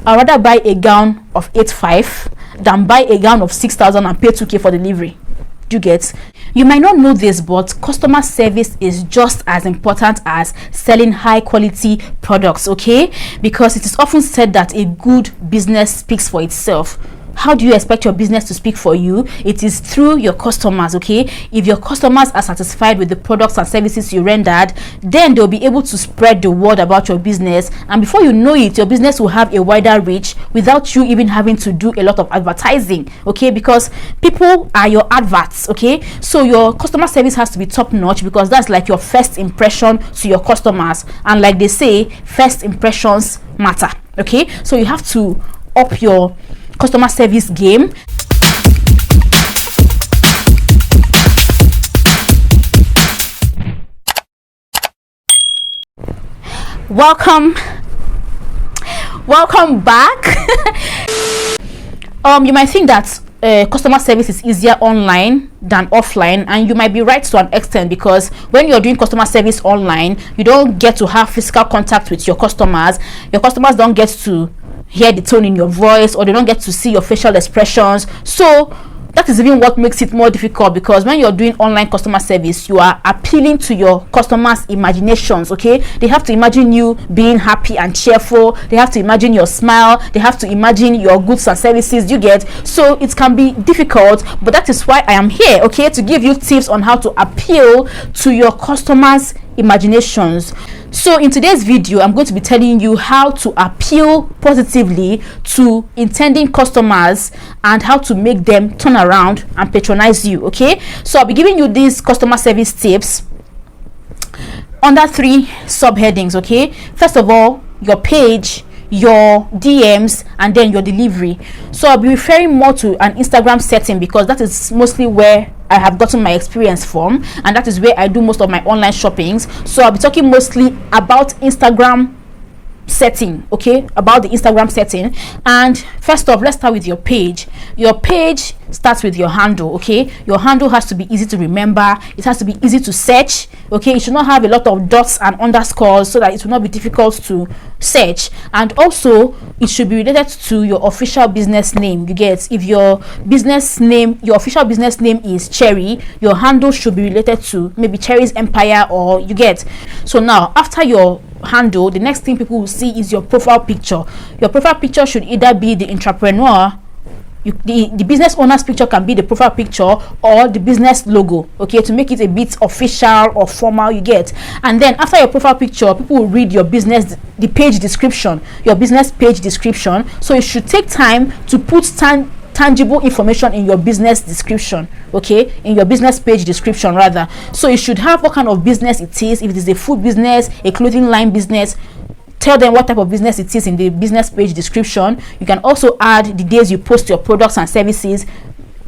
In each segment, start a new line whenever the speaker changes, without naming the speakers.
I'd rather buy a gown of 8,500 than buy a gown of 6,000 and pay 2k for delivery. Do you get? You might not know this, but customer service is just as important as selling high quality products, okay? Because it is often said that a good business speaks for itself. How do you expect your business to speak for you? It is through your customers, okay? If your customers are satisfied with the products and services you rendered, then they'll be able to spread the word about your business, and before you know it, your business will have a wider reach without you even having to do a lot of advertising, okay? Because people are your adverts, okay? So your customer service has to be top notch, because that's like your first impression to your customers, and like they say, first impressions matter, okay? So you have to up your customer service game. Welcome back. You might think that customer service is easier online than offline, and you might be right to an extent, because when you're doing customer service online, you don't get to have physical contact with your customers don't get to hear the tone in your voice, or they don't get to see your facial expressions. So that is even what makes it more difficult, because when you're doing online customer service, you are appealing to your customers' imaginations, okay? They have to imagine you being happy and cheerful, they have to imagine your smile, they have to imagine your goods and services, you get? So it can be difficult, but that is why I am here, okay, to give you tips on how to appeal to your customers' imaginations. So in today's video, I'm going to be telling you how to appeal positively to intending customers and how to make them turn around and patronize you, okay? So I'll be giving you these customer service tips under 3 subheadings, okay? First of all, your page, your DMs, and then your delivery. So I'll be referring more to an Instagram setting, because that is mostly where I have gotten my experience from, and that is where I do most of my online shoppings. So I'll be talking mostly about Instagram setting, okay, about the Instagram setting. And first off, let's start with your page. Your page starts with your handle, okay? Your handle has to be easy to remember, it has to be easy to search, okay? It should not have a lot of dots and underscores so that it will not be difficult to search. And also it should be related to your official business name, you get? If your business name, your official business name is Cherry, your handle should be related to maybe Cherry's Empire, or you get? So now after your handle, the next thing people will see is your profile picture. Your profile picture should either be the entrepreneur, the business owner's picture can be the profile picture, or the business logo, okay, to make it a bit official or formal, you get? And then after your profile picture, people will read your business, the page description, your business page description. So you should take time to put tangible information in your business description, okay, in your business page description rather. So you should have what kind of business it is. If it is a food business, a clothing line business, tell them what type of business it is in the business page description. You can also add the days you post your products and services,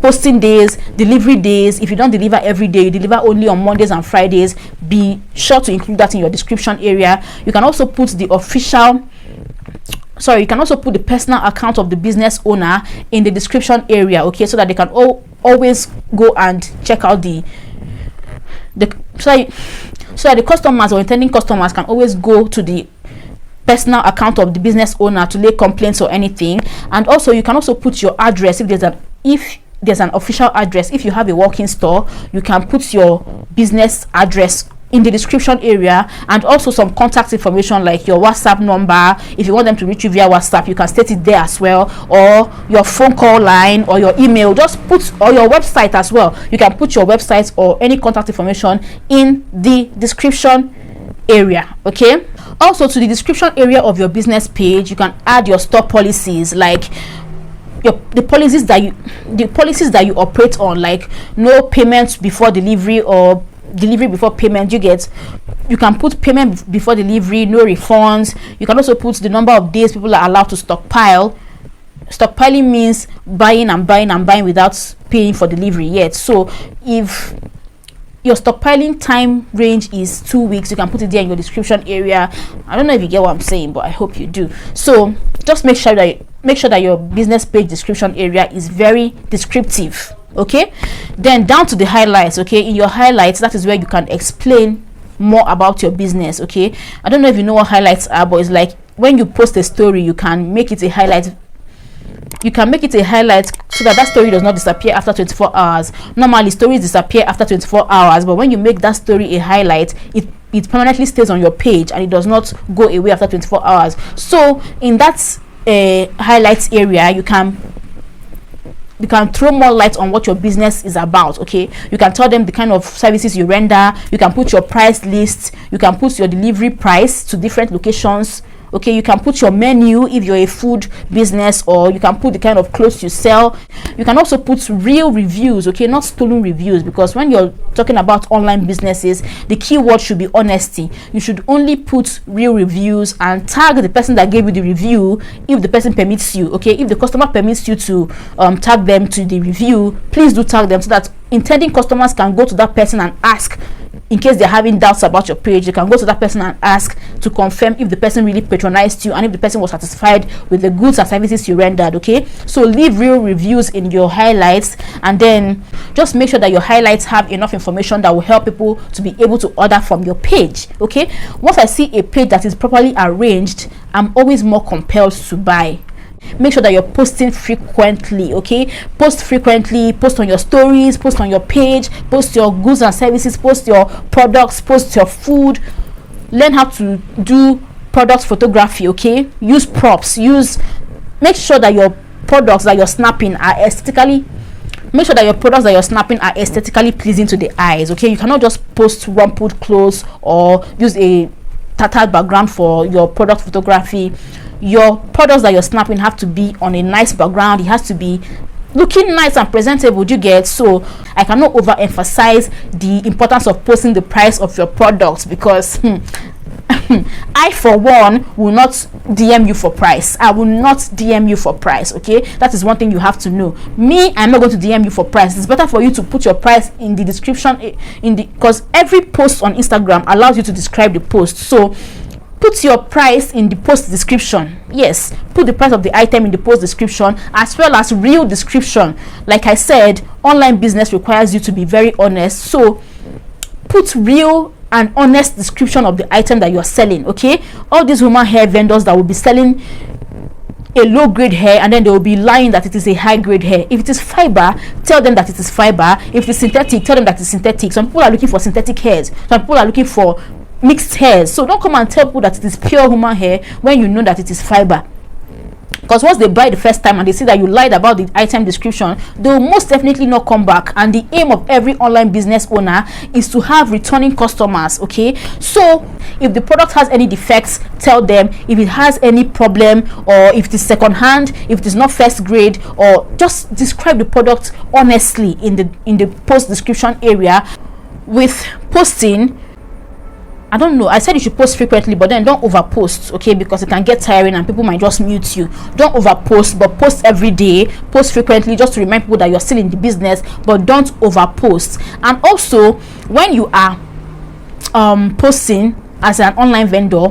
posting days, delivery days. If you don't deliver every day, you deliver only on Mondays and Fridays, be sure to include that in your description area. You can also put the personal account of the business owner in the description area, okay, so that they can always go and check out so that the customers or intending customers can always go to the personal account of the business owner to lay complaints or anything. And also you can also put your address if there's an official address. If you have a walk-in store, you can put your business address in the description area, and also some contact information like your WhatsApp number. If you want them to reach you via WhatsApp, you can state it there as well, or your phone call line, or your email. Just put, or your website as well. You can put your website or any contact information in the description area, okay? Also, to the description area of your business page, you can add your store policies, like the policies that you operate on, like no payments before delivery or delivery before payment, you get? You can put payment before delivery, no refunds. You can also put the number of days people are allowed to stockpile. Stockpiling means buying and buying and buying without paying for delivery yet. So if your stockpiling time range is 2 weeks, you can put it there in your description area. I don't know if you get what I'm saying, but I hope you do. So just make sure that your business page description area is very descriptive, okay? Then down to the highlights, okay? In your highlights, that is where you can explain more about your business. Okay, I don't know if you know what highlights are, but it's like when you post a story, you can make it a highlight. You can make it a highlight so that story does not disappear after 24 hours. Normally stories disappear after 24 hours, but when you make that story a highlight, it permanently stays on your page and it does not go away after 24 hours. So in that highlights area, you can throw more light on what your business is about. Okay, you can tell them the kind of services you render, you can put your price list, you can put your delivery price to different locations. Okay, you can put your menu if you're a food business, or you can put the kind of clothes you sell. You can also put real reviews, okay, not stolen reviews, because when you're talking about online businesses, the key word should be honesty. You should only put real reviews and tag the person that gave you the review if the person permits you. Okay, if the customer permits you to tag them to the review, please do tag them so that intending customers can go to that person and ask. In case they're having doubts about your page, you can go to that person and ask to confirm if the person really patronized you and if the person was satisfied with the goods and services you rendered. Okay, so leave real reviews in your highlights, and then just make sure that your highlights have enough information that will help people to be able to order from your page. Okay, once I see a page that is properly arranged, I'm always more compelled to buy. Make sure that you're posting frequently. Okay, post frequently, post on your stories, post on your page, post your goods and services, post your products, post your food. Learn how to do product photography. Okay, use props, make sure that your products that you're snapping are aesthetically pleasing to the eyes. Okay, you cannot just post rumpled clothes or use a tattered background for your product photography. Your products that you're snapping have to be on a nice background. It has to be looking nice and presentable. Do you get? So I cannot overemphasize the importance of posting the price of your products, because I for one will not DM you for price. I will not DM you for price. Okay, that is one thing you have to know. Me, I'm not going to DM you for price. It's better for you to put your price in the description, because every post on Instagram allows you to describe the post. So put your price in the post description. Yes, put the price of the item in the post description, as well as real description. Like I said, online business requires you to be very honest, so put real and honest description of the item that you're selling. Okay, all these human hair vendors that will be selling a low grade hair and then they will be lying that it is a high grade hair. If it is fiber, tell them that it is fiber. If it is synthetic, tell them that it's synthetic. Some people are looking for synthetic hairs, some people are looking for mixed hairs. So don't come and tell people that it is pure human hair when you know that it is fiber, because once they buy the first time and they see that you lied about the item description, they will most definitely not come back. And the aim of every online business owner is to have returning customers. Okay, so if the product has any defects, tell them. If it has any problem, or if it is second hand, if it is not first grade, or just describe the product honestly in the post description area. With posting, I don't know, I said you should post frequently, but then don't overpost. Okay, because it can get tiring and people might just mute you. Don't overpost, but post every day, post frequently, just to remind people that you're still in the business, but don't overpost. And also, when you are posting as an online vendor,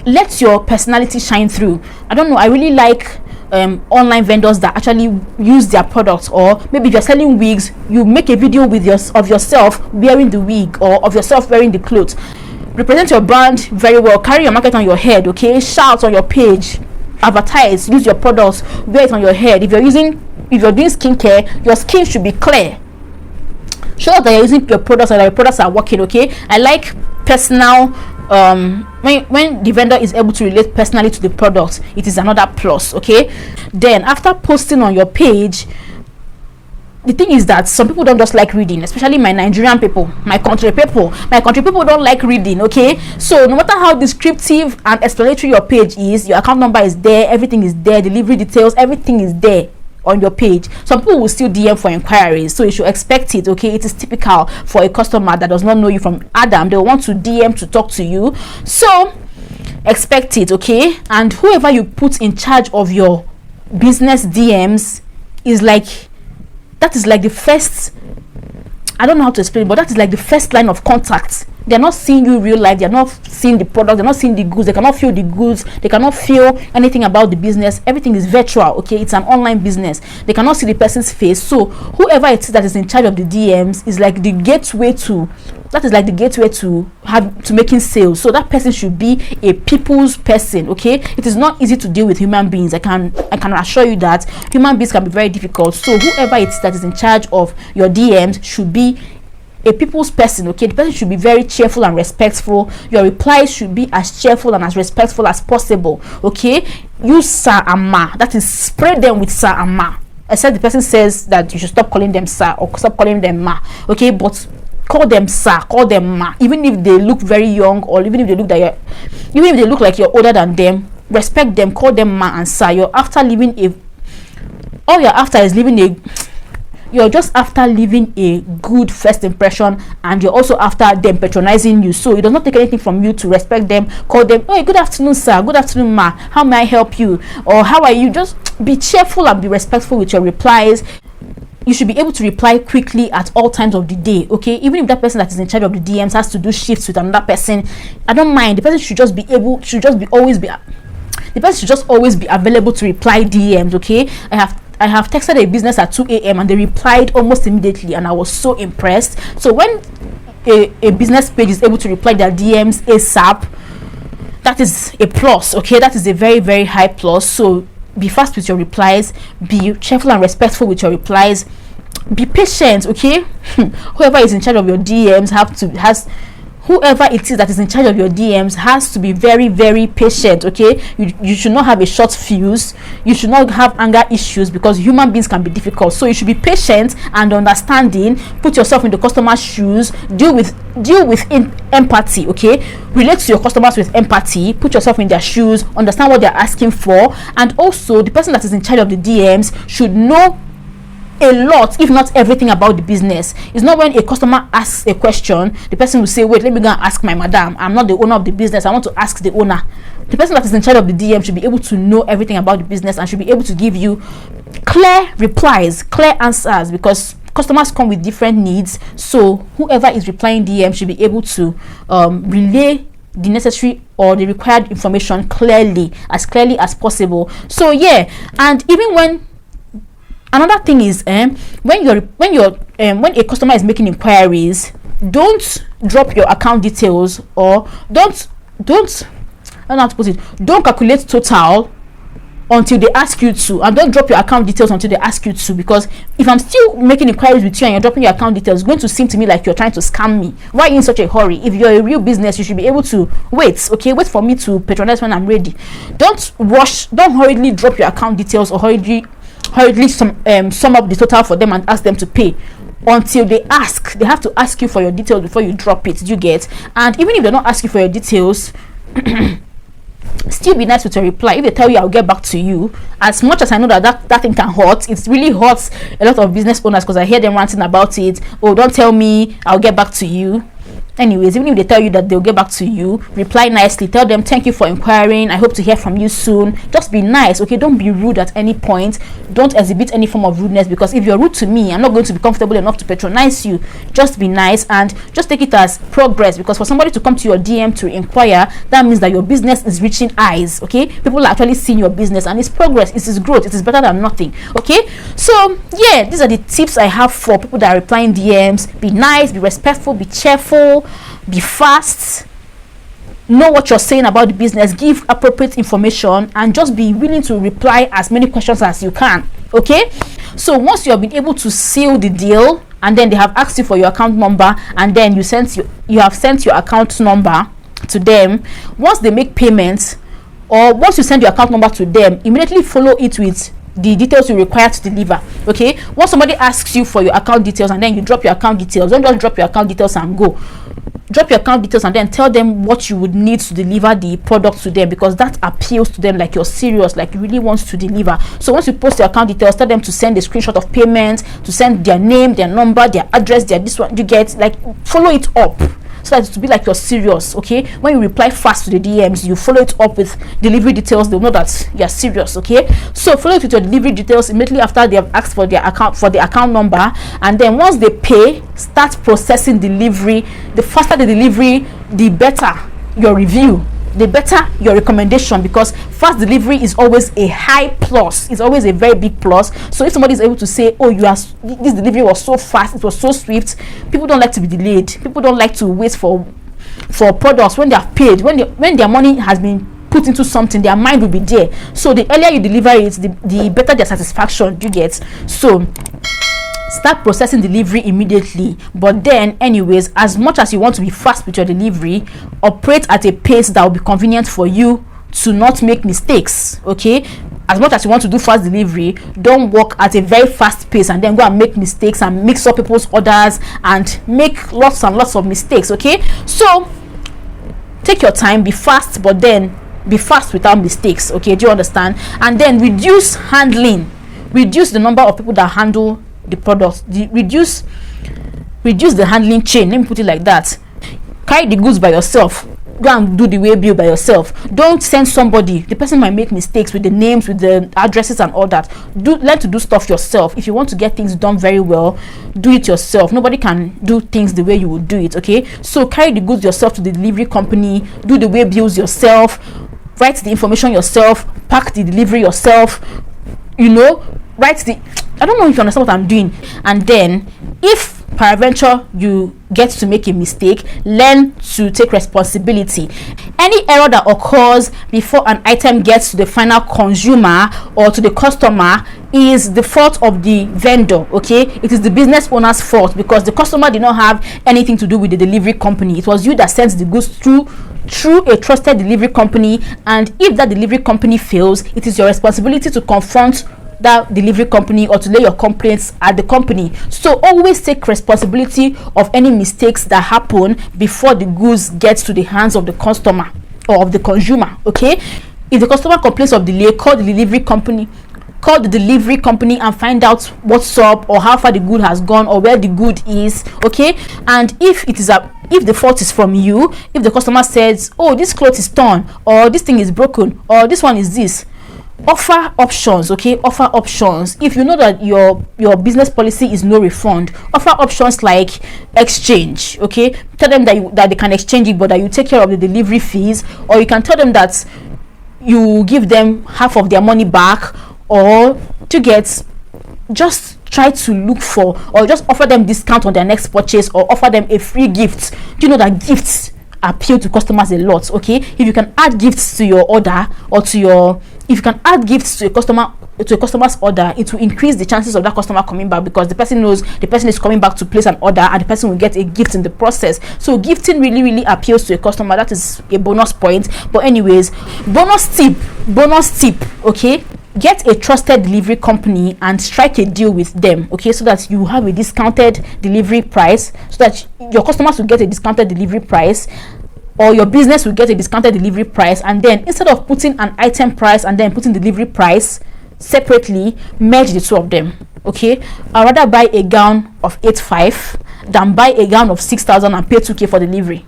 let your personality shine through. I don't know, I really like online vendors that actually use their products. Or maybe if you're selling wigs, you make a video with of yourself wearing the wig, or of yourself wearing the clothes. Represent your brand very well. Carry your market on your head. Okay, shout on your page, advertise, use your products, wear it on your head. If you're doing skincare, your skin should be clear. Show that you're using your products and that your products are working. Okay, I like personal. When the vendor is able to relate personally to the product, it is another plus. Okay, then after posting on your page, the thing is that some people don't just like reading, especially my Nigerian people, my country people don't like reading. Okay, so no matter how descriptive and explanatory your page is, your account number is there, everything is there, delivery details, everything is there on your page. Some people will still DM for inquiries, so you should expect it. Okay, it is typical for a customer that does not know you from Adam. They will want to DM to talk to you, so expect it. Okay, and whoever you put in charge of your business DMs is like, that is like the first, I don't know how to explain, but that is like the first line of contact. They're not seeing you real life, they're not seeing the product, they're not seeing the goods, they cannot feel the goods, they cannot feel anything about the business. Everything is virtual. Okay, it's an online business, they cannot see the person's face. So whoever it is that is in charge of the DMs is like the gateway to that is like the gateway to making sales. So that person should be a people's person. Okay, it is not easy to deal with human beings. I can assure you that human beings can be very difficult. So whoever it is that is in charge of your DMs should be a people's person. Okay, the person should be very cheerful and respectful. Your replies should be as cheerful and as respectful as possible. Okay, use sir and ma. That is, spray them with sir and ma, except the person says that you should stop calling them sir or stop calling them ma. Okay, but call them sir, call them ma, even if they look very young, or even if they look like you're older than them. Respect them, call them ma and sir. You're just after leaving a good first impression, and you're also after them patronizing you. So it does not take anything from you to respect them. Call them, oh, good afternoon sir, good afternoon ma, how may I help you, or how are you? Just be cheerful and be respectful with your replies. You should be able to reply quickly at all times of the day. Okay, even if that person that is in charge of the DMs has to do shifts with another person, I don't mind. The person should just always be available to reply DMs. Okay, I have texted a business at 2 a.m. and they replied almost immediately, and I was so impressed. So when a business page is able to reply their DMs ASAP, that is a plus. Okay, that is a very, very high plus. So be fast with your replies, be cheerful and respectful with your replies, be patient. Okay, whoever is in charge of your DMs whoever it is that is in charge of your DMs has to be very, very patient. Okay, you should not have a short fuse. You should not have anger issues, because human beings can be difficult. So you should be patient and understanding. Put yourself in the customer's shoes. Deal with empathy. Okay, relate to your customers with empathy. Put yourself in their shoes. Understand what they're asking for, and also the person that is in charge of the DMs should know a lot, if not everything, about the business. It's not when a customer asks a question, the person will say, wait, let me go and ask my madam. I'm not the owner of the business, I want to ask the owner. The person that is in charge of the DM should be able to know everything about the business and should be able to give you clear replies, clear answers, because customers come with different needs. So whoever is replying DM should be able to relay the necessary or the required information clearly as possible. So yeah, and even when another thing is when a customer is making inquiries, don't drop your account details, or don't calculate total until they ask you to, and don't drop your account details until they ask you to, because if I'm still making inquiries with you and you're dropping your account details, it's going to seem to me like you're trying to scam me. Why are you in such a hurry? If you're a real business, you should be able to wait. Okay, wait for me to patronize when I'm ready. Don't hurriedly drop your account details, or hurriedly sum up the total for them and ask them to pay until they ask. They have to ask you for your details before you drop it. You get? And even if they don't ask you for your details, still be nice with your reply. If they tell you I'll get back to you, as much as I know that thing can hurt, it really hurts a lot of business owners, because I hear them ranting about it. Oh, don't tell me I'll get back to you. Anyways, even if they tell you that they'll get back to you, reply nicely. Tell them, thank you for inquiring, I hope to hear from you soon. Just be nice. Okay, don't be rude at any point. Don't exhibit any form of rudeness, because if you're rude to me, I'm not going to be comfortable enough to patronize you. Just be nice and just take it as progress, because for somebody to come to your DM to inquire, that means that your business is reaching eyes. Okay, people are actually seeing your business, and it's progress, it is growth, it is better than nothing. Okay, so yeah, these are the tips I have for people that are replying DMs. Be nice, be respectful, be cheerful, be fast, know what you're saying about the business, give appropriate information, and just be willing to reply as many questions as you can. Okay, so once you have been able to seal the deal, and then they have asked you for your account number, and then you have sent your account number to them, once they make payments, or once you send your account number to them, immediately follow it with the details you require to deliver. Okay, once somebody asks you for your account details and then you drop your account details, don't just drop your account details and go. Drop your account details and then tell them what you would need to deliver the product to them, because that appeals to them, like you're serious, like you really want to deliver. So once you post your account details, tell them to send a screenshot of payment, to send their name, their number, their address, their this one, you get, like follow it up, so that it will be like you're serious. Okay, when you reply fast to the DMs, you follow it up with delivery details. They'll know that you're serious. Okay, so follow it with your delivery details immediately after they have asked for their account number, and then once they pay, start processing delivery. The faster the delivery, the better your review. the better your recommendation, because fast delivery is always a high plus. It's always a very big plus. So if somebody is able to say, oh, this delivery was so fast, it was so swift, people don't like to be delayed. People don't like to wait for products when they are paid, when their money has been put into something, their mind will be there. So the earlier you deliver it, the better their satisfaction you get. So start processing delivery immediately. But then anyways, as much as you want to be fast with your delivery, operate at a pace that will be convenient for you to not make mistakes. Okay, as much as you want to do fast delivery, don't work at a very fast pace and then go and make mistakes and mix up people's orders and make lots and lots of mistakes. Okay, so take your time, be fast, but then be fast without mistakes. Okay, do you understand? And then reduce handling, reduce the number of people that handle the products, reduce the handling chain. Let me put it like that. Carry the goods by yourself. Go and do the way bill by yourself. Don't send somebody. The person might make mistakes with the names, with the addresses and all that. Learn to do stuff yourself. If you want to get things done very well, do it yourself. Nobody can do things the way you would do it. Okay, so carry the goods yourself to the delivery company, do the way bills yourself, write the information yourself, pack the delivery yourself, I don't know if you understand what I'm doing. And then if peradventure you get to make a mistake, learn to take responsibility. Any error that occurs before an item gets to the final consumer or to the customer is the fault of the vendor. Okay, it is the business owner's fault, because the customer did not have anything to do with the delivery company. It was you that sent the goods through a trusted delivery company, and if that delivery company fails, it is your responsibility to confront that delivery company or to lay your complaints at the company. So always take responsibility of any mistakes that happen before the goods gets to the hands of the customer or of the consumer. Okay, if the customer complains of delay, call the delivery company and find out what's up, or how far the good has gone, or where the good is. Okay, and if the fault is from you, if the customer says, oh, this cloth is torn, or this thing is broken, or this one is this, offer options. Okay, offer options. If you know that your business policy is no refund, offer options like exchange. Okay, tell them that they can exchange it, but that you take care of the delivery fees, or you can tell them that you give them half of their money back, or just try to look for, or just offer them discount on their next purchase, or offer them a free gift. Do you know that gifts appeal to customers a lot? Okay, if you can add gifts to your order, or if you can add gifts to a customer's order, it will increase the chances of that customer coming back, because the person knows the person is coming back to place an order, and the person will get a gift in the process. So gifting really, really appeals to a customer. That is a bonus point. But anyways, bonus tip. Okay, get a trusted delivery company and strike a deal with them. Okay, so that you have a discounted delivery price, so that your customers will get a discounted delivery price, or your business will get a discounted delivery price. And then instead of putting an item price and then putting delivery price separately, merge the two of them. Okay, I'd rather buy a gown of 8,500 than buy a gown of 6,000 and pay 2K for delivery.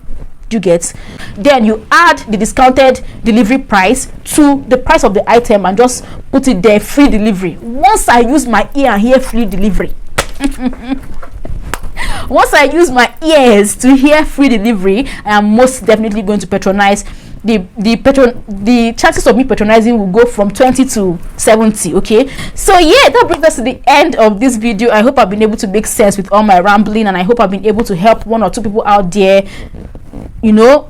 You get? Then you add the discounted delivery price to the price of the item and just put it there, free delivery. Once I use my ear and hear free delivery, once I use my ears to hear free delivery, I am most definitely going to patronize. The chances of me patronizing will go from 20 to 70. Okay, so yeah, that brings us to the end of this video. I hope I've been able to make sense with all my rambling, and I hope I've been able to help one or two people out there,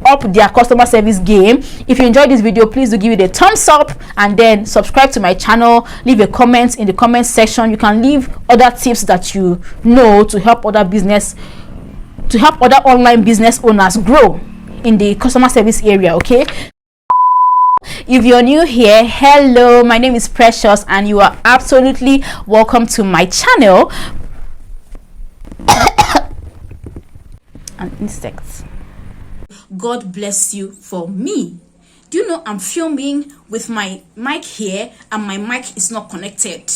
up their customer service game. If you enjoyed this video, please do give it a thumbs up, and then subscribe to my channel. Leave a comment in the comment section. You can leave other tips that you know to help other online business owners grow in the customer service area. Okay, if you're new here, hello, my name is Precious, and you are absolutely welcome to my channel. And insects. God bless you for me. Do you know I'm filming with my mic here and my mic is not connected?